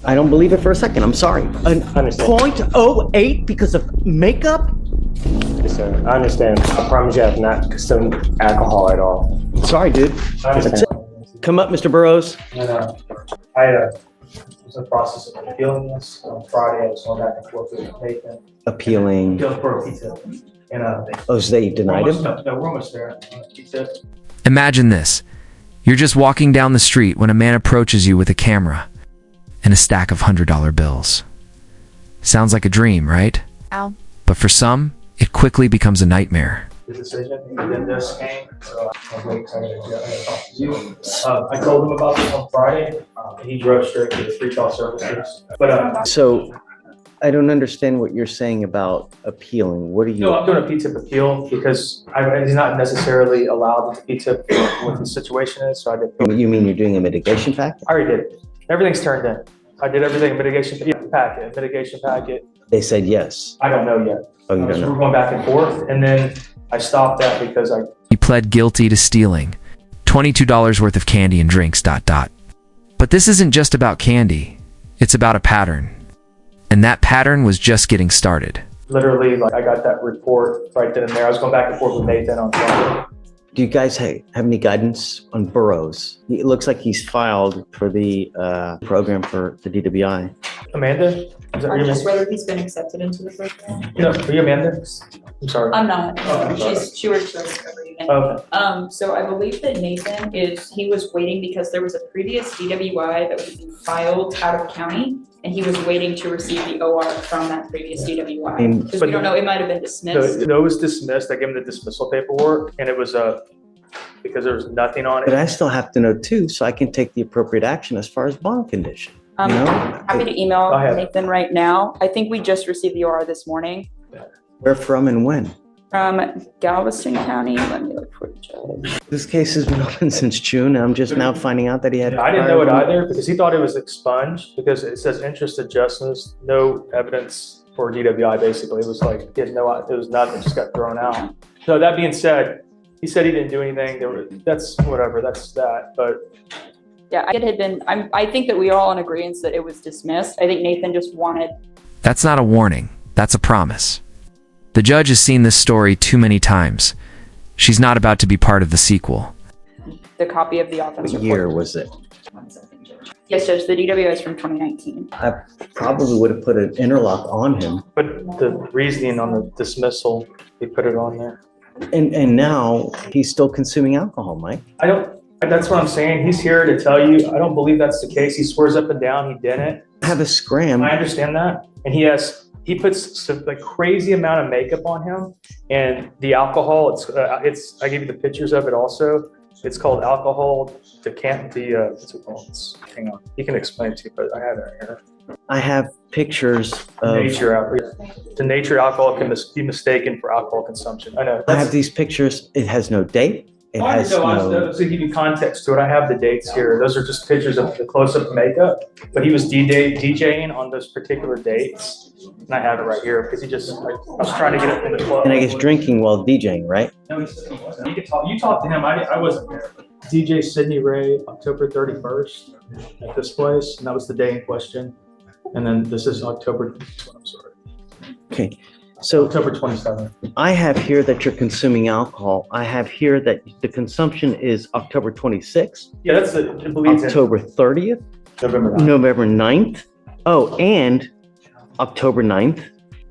I don't believe it for a second. I'm sorry. An Understand. 0.08 because of makeup? Yes, sir. I understand. I promise you I have not consumed alcohol at all. Sorry, dude. I understand. Come up, Mr. Burrows. And I was in the process of appealing this. On Friday, I was going back and forth with Nathan. Appealing. Appealed for a pizza. And Oh, so they denied him? No, we're almost there. Pizza. Imagine this. You're just walking down the street when a man approaches you with a camera and a stack of $100 bills. Sounds like a dream, right? Ow. But for some, it quickly becomes a nightmare. The decision, and then this came, so I'm really excited to talk to you. I told him about this on Friday, and he drove straight to the free call services. But So I don't understand what you're saying about appealing. What are you? no, I'm doing a P-tip appeal because he's not necessarily allowed to P-tip what the situation is, so I did. You mean you're doing a mitigation package? I already did. Everything's turned in. I did everything, mitigation packet. They said yes. I don't know yet. Oh, you don't So know? we're going back and forth, and then I stopped that because He pled guilty to stealing $22 worth of candy and drinks, ... But this isn't just about candy. It's about a pattern. And that pattern was just getting started. literally, I got that report right then and there. I was going back and forth with Nathan on Friday. Do you guys have any guidance on Burrows? It looks like he's filed for the program for the DWI. Amanda? Is that Or your just name? whether he's been accepted into the program. No, are you Amanda? I'm sorry. I'm not. Oh, She works for the recovery unit. Okay. So I believe that Nathan he was waiting because there was a previous DWI that was filed out of county, and he was waiting to receive the OR from that previous DWI. Because we don't know, it might have been dismissed. No, it was dismissed. I gave him the dismissal paperwork, and it was because there was nothing on But it. I still have to know too, so I can take the appropriate action as far as bond condition. I'm You know? happy to email Go ahead. Nathan right now. I think we just received the OR this morning Where from and when? from Galveston County. Let me look for the judge. This case has been open since June, and I'm just now finding out that he had. I didn't know it either because he thought it was expunged because it says interest adjustments, no evidence for DWI. Basically, it was like he had no, it was nothing, just got thrown out. So that being said, he said he didn't do anything. That's whatever. That's that. But Yeah, it had been, I think that we are all in agreement that it was dismissed. I think Nathan just wanted That's not a warning. That's a promise. The judge has seen this story too many times. She's not about to be part of the sequel. the copy of the offense What report. year was it? Yes, Judge, the DWI is from 2019. I probably would have put an interlock on him. but the reasoning on the dismissal, he put it on there. And now he's still consuming alcohol, Mike. That's what I'm saying. He's here to tell you. I don't believe that's the case. He swears up and down he didn't. Have a scram. I understand that. And he puts some like crazy amount of makeup on him, and the alcohol. It's. I gave you the pictures of it also. It's called alcohol. What's it called? Hang on. He can explain it to you, but I have it right here. I have pictures of. The nature alcohol can be mistaken for alcohol consumption. I know. I have these pictures. It has no date. It has no. To give you context to it, I have the dates here. Those are just pictures of the close-up makeup. But he was DJing on those particular dates, and I have it right here because I was trying to get it in the club. And I guess drinking while DJing, right? No, he said he wasn't. You talked to him. I wasn't there. DJ Sidney Ray, October 31st at this place, and that was the day in question. And then this is October. I'm sorry. Okay. So October 27th. I have here that you're consuming alcohol. I have here that the consumption is October 26th, Yeah, that's the. It bleeds in October 30th, November 9th. November 9th. Oh, and October 9th.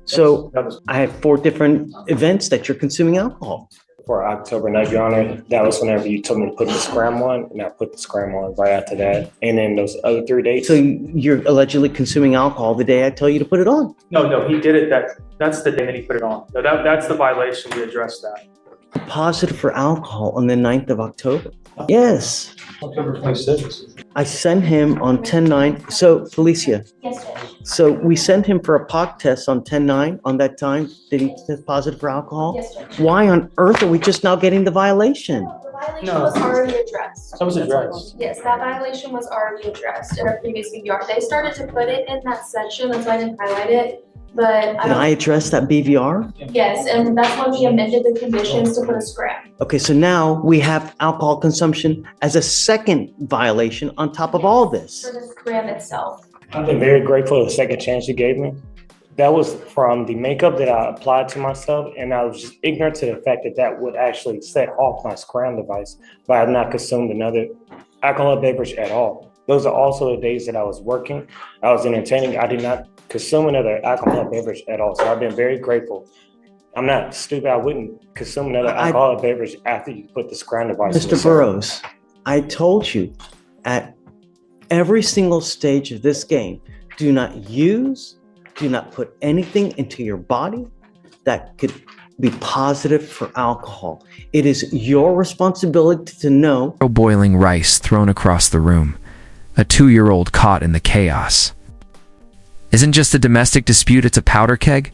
So That was- I have 4 different events that you're consuming alcohol. For October 9th, Your Honor, that was whenever you told me to put the scram on, and I put the scram on right after that. And then those other 3 dates. So you're allegedly consuming alcohol the day I tell you to put it on. No, he did it. That's the day that he put it on. No, that's the violation. We addressed that. Positive for alcohol on the 9th of October. Yes. October 26th. I sent him on 10/9. So Felicia, Yes, Judge. so we sent him for a POC test on 10/9 on that time. Did he test positive for alcohol? Yes, Judge. Why on earth are we just now getting the violation? No, the violation No. was already addressed. That was addressed. Yes, that violation was already addressed in a previous BVR. They started to put it in that section, that's why I didn't highlight it. But Did I address that BVR? yes, and that's when we amended the conditions to put a scram. Okay, so now we have alcohol consumption as a second violation on top of all this. For the scram itself. I've been very grateful for the second chance you gave me. That was from the makeup that I applied to myself, and I was just ignorant to the fact that that would actually set off my scram device, but I have not consumed another alcohol beverage at all. Those are also the days that I was working, I was entertaining. I did not consume another alcohol beverage at all. So I've been very grateful. I'm not stupid. I wouldn't consume another alcoholic beverage after you put the scram device. Mr. Burrows, I told you at every single stage of this game, do not put anything into your body that could be positive for alcohol. It is your responsibility to know. Boiling rice thrown across the room. A 2-year-old caught in the chaos. Isn't just a domestic dispute, it's a powder keg?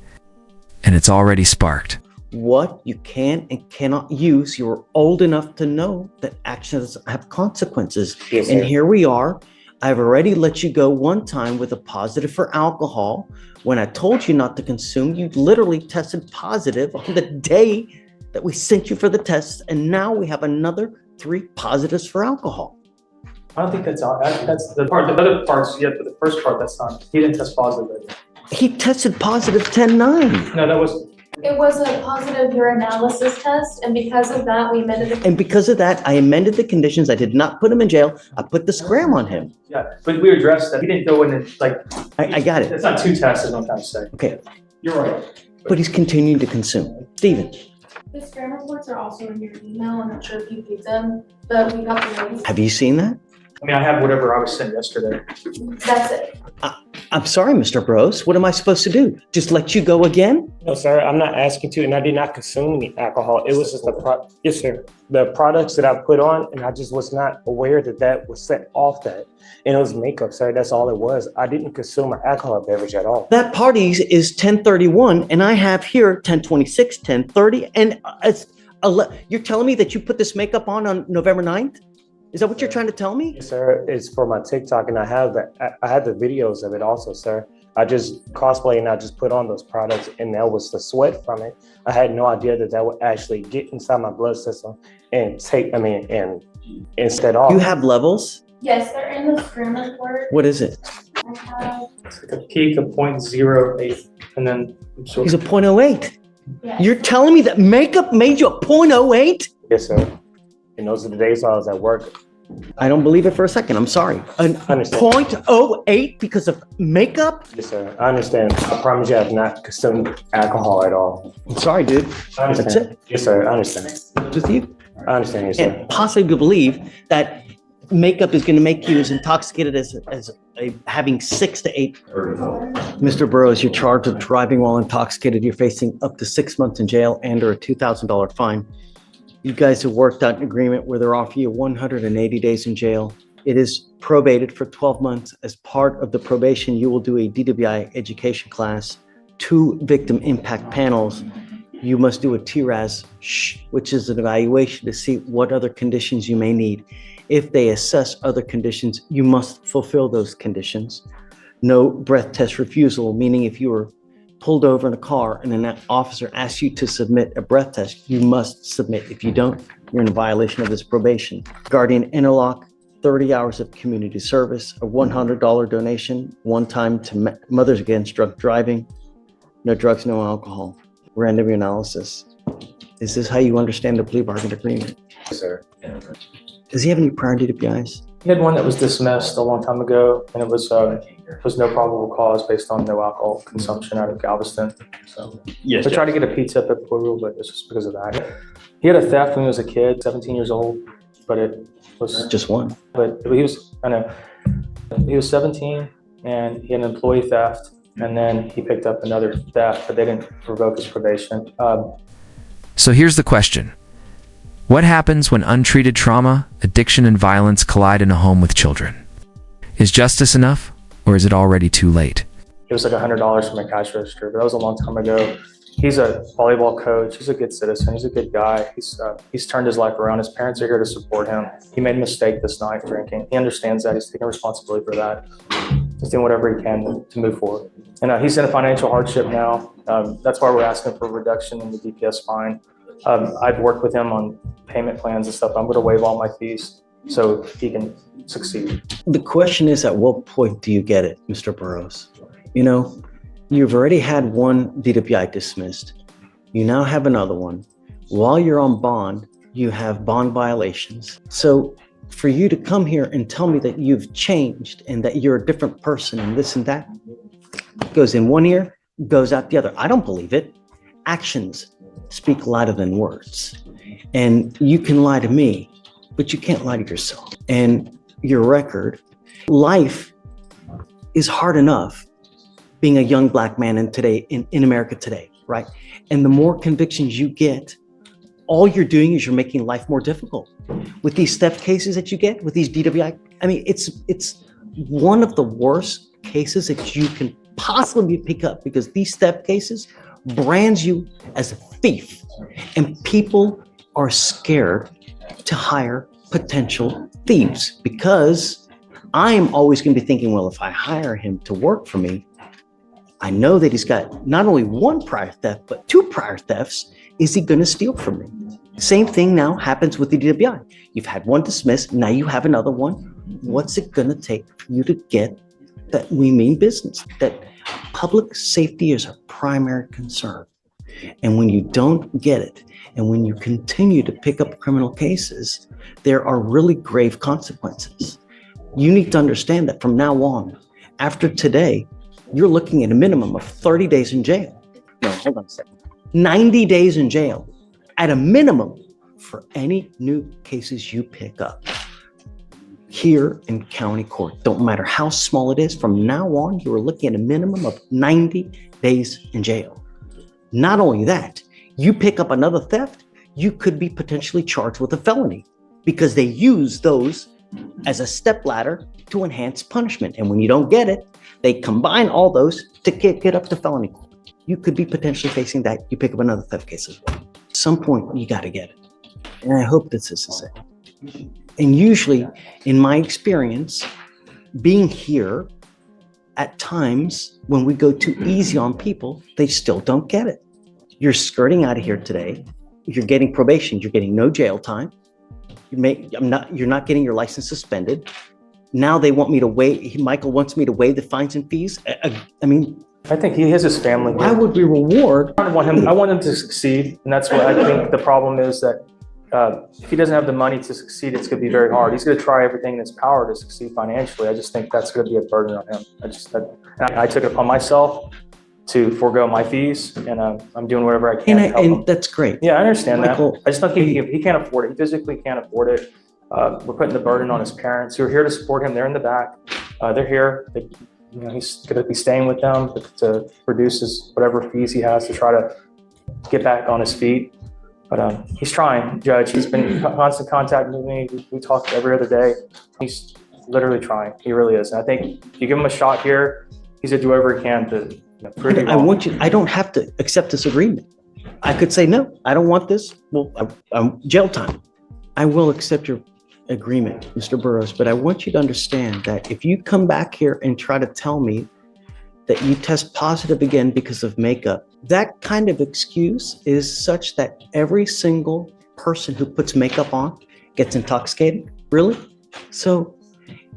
And it's already sparked. What you can and cannot use. You're old enough to know that actions have consequences. Yes, and sir. here we are. I've already let you go one time with a positive for alcohol. When I told you not to consume, you literally tested positive on the day that we sent you for the test. And now we have another 3 positives for alcohol. I don't think that's all. That's the part. The other parts, yeah, but the first part, that's not. He didn't test positive. He tested positive 10-9. No, that was. It was a positive urinalysis test, and because of that, we amended the. And because of that, I amended the conditions. I did not put him in jail. I put the scram on him. Yeah, but we addressed that. He didn't go in and like. I got it. It's not 2 tests, is what I'm trying to say. Okay, You're right. but he's continuing to consume. Stephen, The scram reports are also in your email. I'm not sure if you picked them, but we got the links. have you seen that? I mean, I have whatever I was sent yesterday. That's it. I'm sorry, Mr. Bros. What am I supposed to do? Just let you go again? No, sir, I'm not asking to, and I did not consume any alcohol. It was just yes, sir. The products that I put on, and I just was not aware that that was set off that. And it was makeup, sir. That's all it was. I didn't consume an alcohol beverage at all. That party is 10:31, and I have here 10:26, 10:30, and you're telling me that you put this makeup on November 9th? Is that what you're trying to tell me? Yes, sir. It's for my TikTok, and I have the videos of it also, sir. I just cosplay and I just put on those products, and that was the sweat from it. I had no idea that that would actually get inside my blood system and and set off. You have levels? Yes, they're in the scram report. What is it? I have, It's like a peak of 0.08, and then. So, He's a 0.08. yes. You're telling me that makeup made you a 0.08? Yes, sir. And those are the days I was at work. I don't believe it for a second. I'm sorry. A Understand. 0.08 because of makeup? Yes, sir. I understand. I promise you I have not consumed alcohol at all. I'm sorry, dude. I That's understand. it. Yes, sir. I understand. It's with you. I understand. Yes, sir. And possibly believe that makeup is going to make you as intoxicated as having 6 to 8. Mr. Burrows, you're charged with driving while intoxicated. You're facing up to 6 months in jail and or a $2,000 fine. You guys have worked out an agreement where they're offering you 180 days in jail. It is probated for 12 months. As part of the probation, you will do a DWI education class, 2 victim impact panels. You must do a TRAS, which is an evaluation to see what other conditions you may need. If they assess other conditions, you must fulfill those conditions. No breath test refusal, meaning if you were pulled over in a car and an officer asks you to submit a breath test, you must submit. If you don't, you're in violation of this probation. Guardian interlock, 30 hours of community service, a $100 donation, one time to Mothers Against Drunk Driving, no drugs, no alcohol, random analysis. Is this how you understand the plea bargain agreement? Yes, sir. Does he have any prior DWIs? he had one that was dismissed a long time ago, and it was no probable cause based on no alcohol consumption out of Galveston. So Yes. I tried to get a P-tip at Courtroom, but it's just because of that. He had a theft when he was a kid, 17 years old, but it was Just one. But he was 17 and he had an employee theft, and then he picked up another theft, but they didn't revoke his probation. So here's the question. What happens when untreated trauma, addiction, and violence collide in a home with children? Is justice enough, or is it already too late? It was like $100 from my cash register, but that was a long time ago. He's a volleyball coach. He's a good citizen. He's a good guy. He's turned his life around. His parents are here to support him. He made a mistake this night drinking. He understands that. He's taking responsibility for that. He's doing whatever he can to move forward. And he's in a financial hardship now. That's why we're asking for a reduction in the DPS fine. I've worked with him on payment plans and stuff. I'm going to waive all my fees so he can succeed. The question is, at what point do you get it, Mr. Burrows? You know, you've already had one DWI dismissed. You now have another one. While you're on bond, you have bond violations. So for you to come here and tell me that you've changed and that you're a different person and this and that, goes in one ear, goes out the other. I don't believe it. Actions speak louder than words. And you can lie to me, but you can't lie to yourself. And your record, life is hard enough being a young Black man in America today, right? And the more convictions you get, all you're doing is you're making life more difficult. With these theft cases that you get, with these DWI, I mean, it's one of the worst cases that you can possibly pick up, because these theft cases brands you as a thief, and people are scared to hire potential thieves, because I am always going to be thinking, well, if I hire him to work for me, I know that he's got not only one prior theft, but 2 prior thefts. Is he going to steal from me? Same thing now happens with the DWI. You've had one dismissed, now you have another one. What's it going to take for you to get that we mean business, that public safety is our primary concern? And when you don't get it, and when you continue to pick up criminal cases, there are really grave consequences. You need to understand that from now on, after today, you're looking at a minimum of 30 days in jail. No, hold on a second. 90 days in jail at a minimum for any new cases you pick up here in county court. Don't matter how small it is, from now on, you are looking at a minimum of 90 days in jail. Not only that, you pick up another theft, you could be potentially charged with a felony, because they use those as a stepladder to enhance punishment. And when you don't get it, they combine all those to get up to felony court. You could be potentially facing that. You pick up another theft case as well. At some point, you got to get it. And I hope this is it. And usually, in my experience, being here, at times when we go too easy on people, they still don't get it. You're skirting out of here today. You're getting probation. You're getting no jail time. You're not getting your license suspended. Now they want me to waive. Michael wants me to waive the fines and fees. I mean, I think he has his family here. why would we reward? I want him to succeed, and that's what I think the problem is, that if he doesn't have the money to succeed, it's going to be very hard. He's going to try everything in his power to succeed financially. I just think that's going to be a burden on him. I took it upon myself to forego my fees, and I'm doing whatever I can to help him. And that's great. Yeah, I understand Michael, that. I just don't think he can't afford it. He physically can't afford it. We're putting the burden on his parents, who are here to support him. They're in the back. They're here. He's going to be staying with them to produce whatever fees he has to try to get back on his feet. But he's trying, Judge. He's been in constant contact with me. We talk every other day. He's literally trying. He really is. And I think if you give him a shot here, he's going to do whatever he can to prove it wrong. I don't have to accept this agreement. I could say, no, I don't want this. Well, I'm jail time. I will accept your agreement, Mr. Burrows, but I want you to understand that if you come back here and try to tell me that you test positive again because of makeup, that kind of excuse is such that every single person who puts makeup on gets intoxicated. Really? So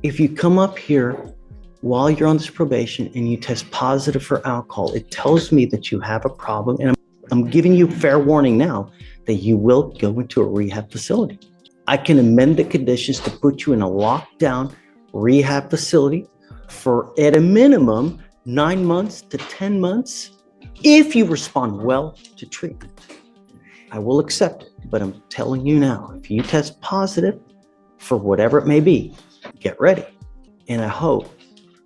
if you come up here while you're on this probation and you test positive for alcohol, it tells me that you have a problem. And I'm giving you fair warning now that you will go into a rehab facility. I can amend the conditions to put you in a lockdown rehab facility for, at a minimum, 9 months to 10 months, if you respond well to treatment. I will accept it, but I'm telling you now, if you test positive for whatever it may be, get ready. And I hope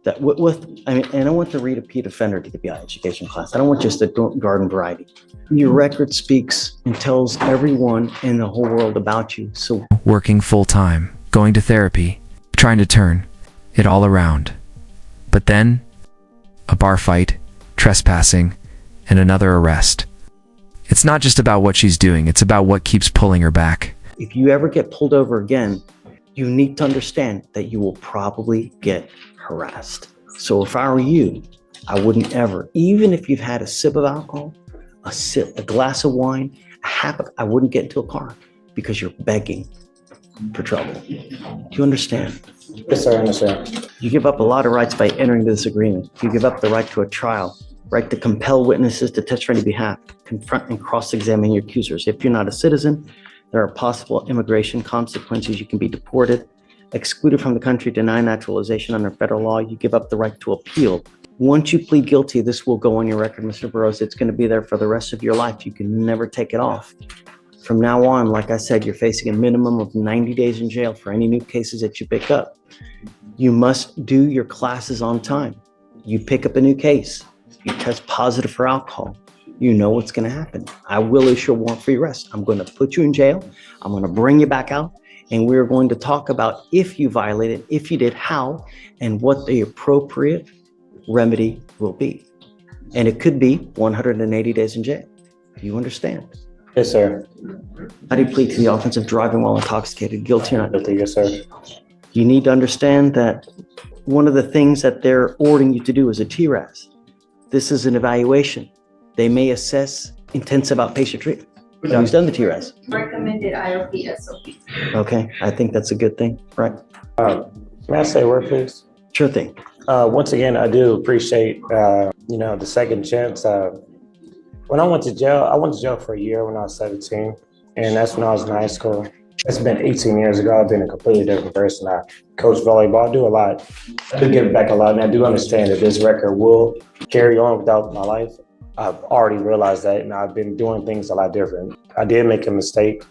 that and I want to read a repeat offender DWI education class. I don't want just a garden variety. Your record speaks and tells everyone in the whole world about you. So Working full time, going to therapy, trying to turn it all around. But then, a bar fight, trespassing, and another arrest. It's not just about what she's doing, it's about what keeps pulling her back. if you ever get pulled over again, you need to understand that you will probably get harassed. So if I were you, I wouldn't ever, even if you've had a sip of alcohol, a glass of wine, I wouldn't get into a car because you're begging. for trouble. Do you understand? Yes, sir, I understand. You give up a lot of rights by entering this agreement. You give up the right to a trial, right to compel witnesses to testify on your behalf, confront and cross-examine your accusers. If you're not a citizen, there are possible immigration consequences. You can be deported, excluded from the country, denied naturalization under federal law. You give up the right to appeal. Once you plead guilty, this will go on your record, Mr. Burrows. It's going to be there for the rest of your life. You can never take it off. From now on, like I said, you're facing a minimum of 90 days in jail for any new cases that you pick up. You must do your classes on time. You pick up a new case, you test positive for alcohol, you know what's going to happen. I will issue a warrant for your arrest. I'm going to put you in jail. I'm going to bring you back out. And we're going to talk about if you violated, if you did, how, and what the appropriate remedy will be. And it could be 180 days in jail. Do you understand? Yes, sir. How do you plead to the offense of driving while intoxicated? Guilty or not? Guilty, yes, sir. You need to understand that one of the things that they're ordering you to do is a TRAS. This is an evaluation. They may assess intensive outpatient treatment. Who's done the TRAS? Recommended IOP SOP. Okay, I think that's a good thing, right? May I say a word, please? Sure thing. Once again, I do appreciate, the second chance. When I went to jail for a year when I was 17, and that's when I was in high school. It's been 18 years ago. I've been a completely different person. I coach volleyball. I do a lot. I do give back a lot, and I do understand that this record will carry on without my life. I've already realized that, and I've been doing things a lot different. I did make a mistake.